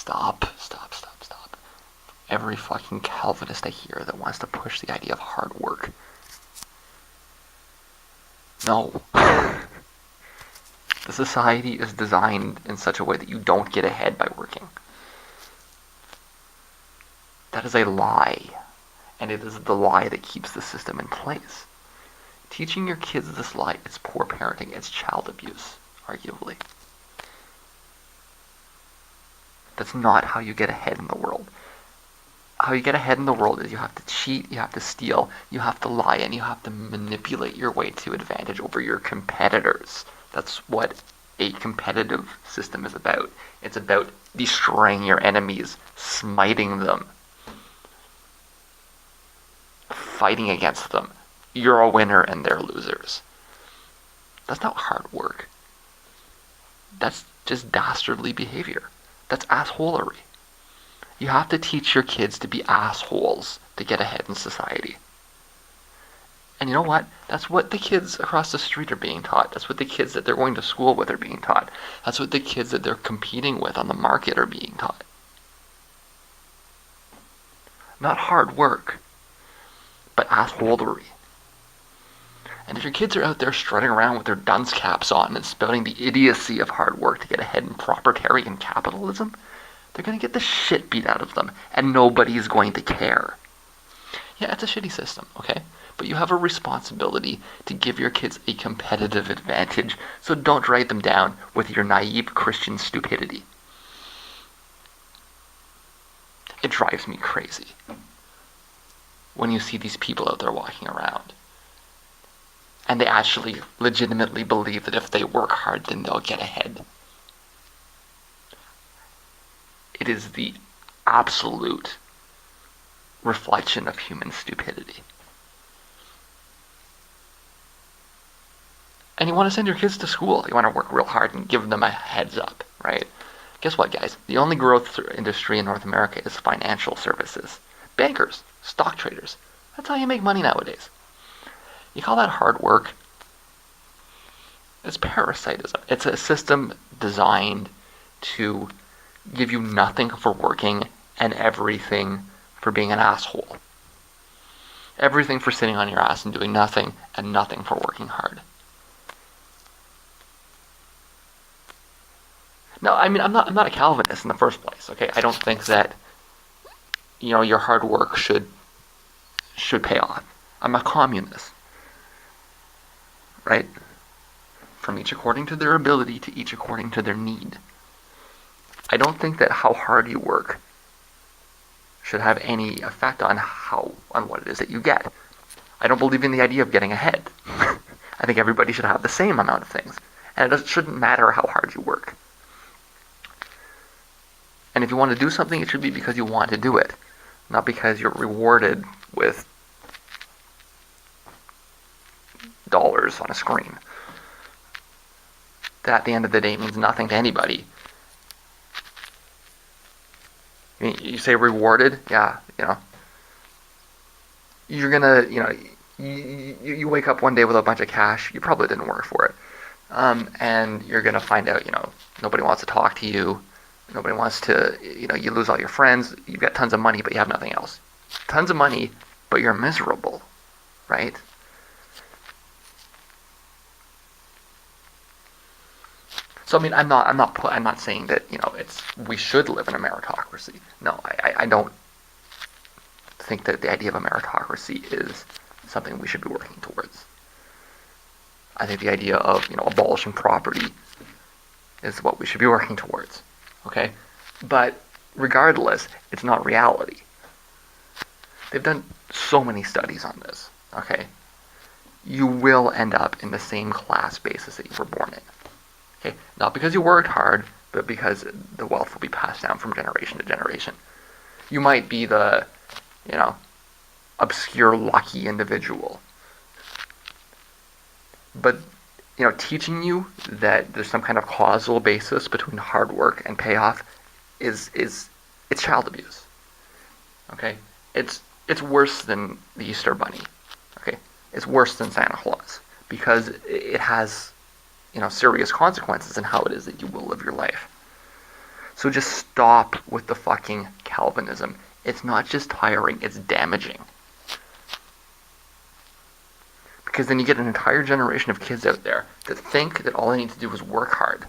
Stop. Every fucking Calvinist I hear that wants to push the idea of hard work. No. The society is designed in such a way that you don't get ahead by working. That is a lie. And it is the lie that keeps the system in place. Teaching your kids this lie, it's poor parenting, it's child abuse, arguably. That's not how you get ahead in the world. How you get ahead in the world is you have to cheat, you have to steal, you have to lie, and you have to manipulate your way to advantage over your competitors. That's what a competitive system is about. It's about destroying your enemies, smiting them, fighting against them. You're a winner and they're losers. That's not hard work. That's just dastardly behavior. That's assholery. You have to teach your kids to be assholes to get ahead in society. And you know what? That's what the kids across the street are being taught. That's what the kids that they're going to school with are being taught. That's what the kids that they're competing with on the market are being taught. Not hard work, but assholery. And if your kids are out there strutting around with their dunce caps on and spouting the idiocy of hard work to get ahead in propertarian capitalism, they're going to get the shit beat out of them, and nobody's going to care. Yeah, it's a shitty system, okay? But you have a responsibility to give your kids a competitive advantage, so don't drag them down with your naive Christian stupidity. It drives me crazy when you see these people out there walking around, and they actually legitimately believe that if they work hard, then they'll get ahead. It is the absolute reflection of human stupidity. And you want to send your kids to school. You want to work real hard and give them a heads up, right? Guess what, guys? The only growth industry in North America is financial services. Bankers, stock traders. That's how you make money nowadays. You call that hard work? It's parasitism. It's a system designed to give you nothing for working and everything for being an asshole. Everything for sitting on your ass and doing nothing, and nothing for working hard. No, I mean, I'm not a Calvinist in the first place, okay? I don't think that, your hard work should pay off. I'm a communist, right? From each according to their ability to each according to their need. I don't think that how hard you work should have any effect on what it is that you get. I don't believe in the idea of getting ahead. I think everybody should have the same amount of things, and it shouldn't matter how hard you work. And if you want to do something, it should be because you want to do it, not because you're rewarded with dollars on a screen. That at the end of the day means nothing to anybody. You say rewarded, yeah, you're gonna, you wake up one day with a bunch of cash, you probably didn't work for it, and you're gonna find out, nobody wants to talk to you, nobody wants to, you lose all your friends, you've got tons of money, but you have nothing else. Tons of money, but you're miserable, right? So I mean, I'm not saying that we should live in a meritocracy. No, I don't think that the idea of a meritocracy is something we should be working towards. I think the idea of abolishing property is what we should be working towards. Okay, but regardless, it's not reality. They've done so many studies on this. Okay, you will end up in the same class basis that you were born in. Okay, not because you worked hard, but because the wealth will be passed down from generation to generation. You might be the, obscure, lucky individual. But, teaching you that there's some kind of causal basis between hard work and payoff it's child abuse. Okay? It's worse than the Easter Bunny. Okay? It's worse than Santa Claus because it has serious consequences in how it is that you will live your life. So just stop with the fucking Calvinism. It's not just tiring, it's damaging. Because then you get an entire generation of kids out there that think that all they need to do is work hard.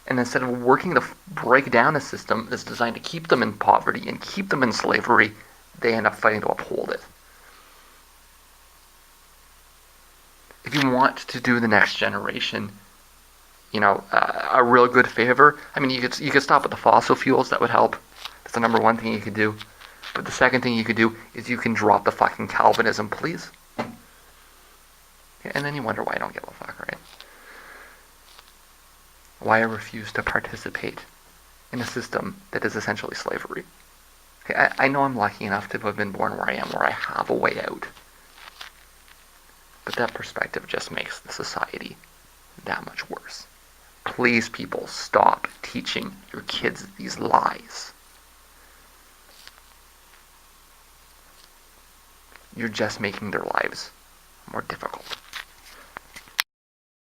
And instead of working to break down a system that's designed to keep them in poverty and keep them in slavery, they end up fighting to uphold it. If you want to do the next generation, a real good favor, I mean, you could stop with the fossil fuels. That would help. That's the number one thing you could do. But the second thing you could do is you can drop the fucking Calvinism, please. And then you wonder why I don't give a fuck, right? Why I refuse to participate in a system that is essentially slavery. Okay, I know I'm lucky enough to have been born where I am, where I have a way out. But that perspective just makes the society that much worse. Please, people, stop teaching your kids these lies. You're just making their lives more difficult.